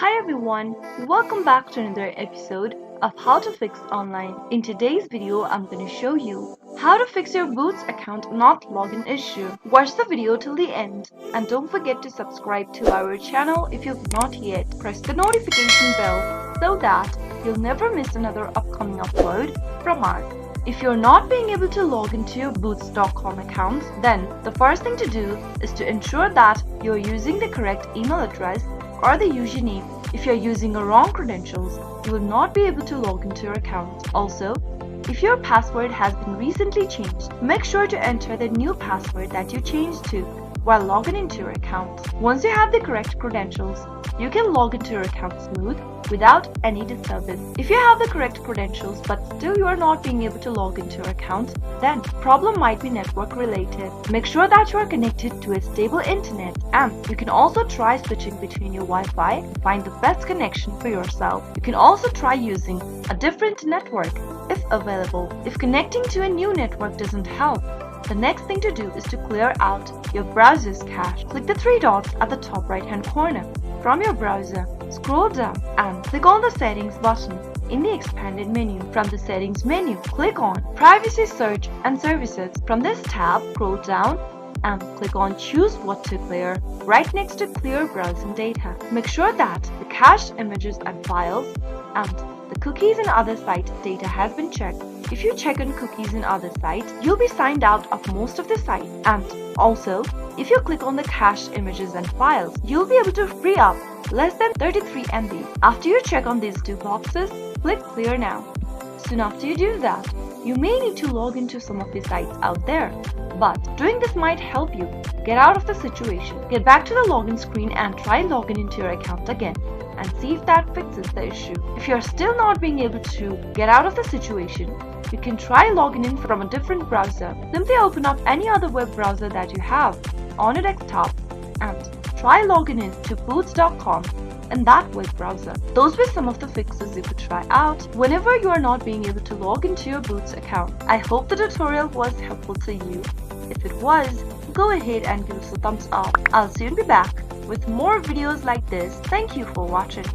Hi everyone, welcome back to another episode of How to Fix Online. In today's video, I'm going to show you how to fix your Boots account not login issue. Watch the video till the end and don't forget to subscribe to our channel if you've not yet. Press the notification bell so that you'll never miss another upcoming upload from us. If you're not being able to log into your Boots.com account, then the first thing to do is to ensure that you're using the correct email address or the username. If you're using a wrong credentials, you will not be able to log into your account. Also, if your password has been recently changed, make sure to enter the new password that you changed to while logging into your account. Once you have the correct credentials, you can log into your account smooth without any disturbance. If you have the correct credentials but still you are not being able to log into your account, then problem might be network related. Make sure that you are connected to a stable internet, and you can also try switching between your Wi-Fi to find the best connection for yourself. You can also try using a different network if available. If connecting to a new network doesn't help, the next thing to do is to clear out your browser's cache. Click the three dots at the top right hand corner from your browser, scroll down and click on the settings button in the expanded menu. From the settings menu, click on privacy search and services. From this tab, scroll down and click on choose what to clear right next to clear browsing data. Make sure that the cached images and files and the cookies and other site data has been checked. If you check on cookies and other sites, you'll be signed out of most of the sites. And also, if you click on the cached images and files, you'll be able to free up less than 33 MB. After you check on these two boxes, click clear now. Soon after you do that, you may need to log into some of the sites out there. But doing this might help you get out of the situation. Get back to the login screen and try logging into your account again and see if that fixes the issue. If you're still not being able to get out of the situation, you can try logging in from a different browser. Simply open up any other web browser that you have on your desktop and try logging in to Boots.com in that web browser. Those were some of the fixes you could try out whenever you are not being able to log into your Boots account. I hope the tutorial was helpful to you. If it was, go ahead and give us a thumbs up. I'll soon be back with more videos like this. Thank you for watching.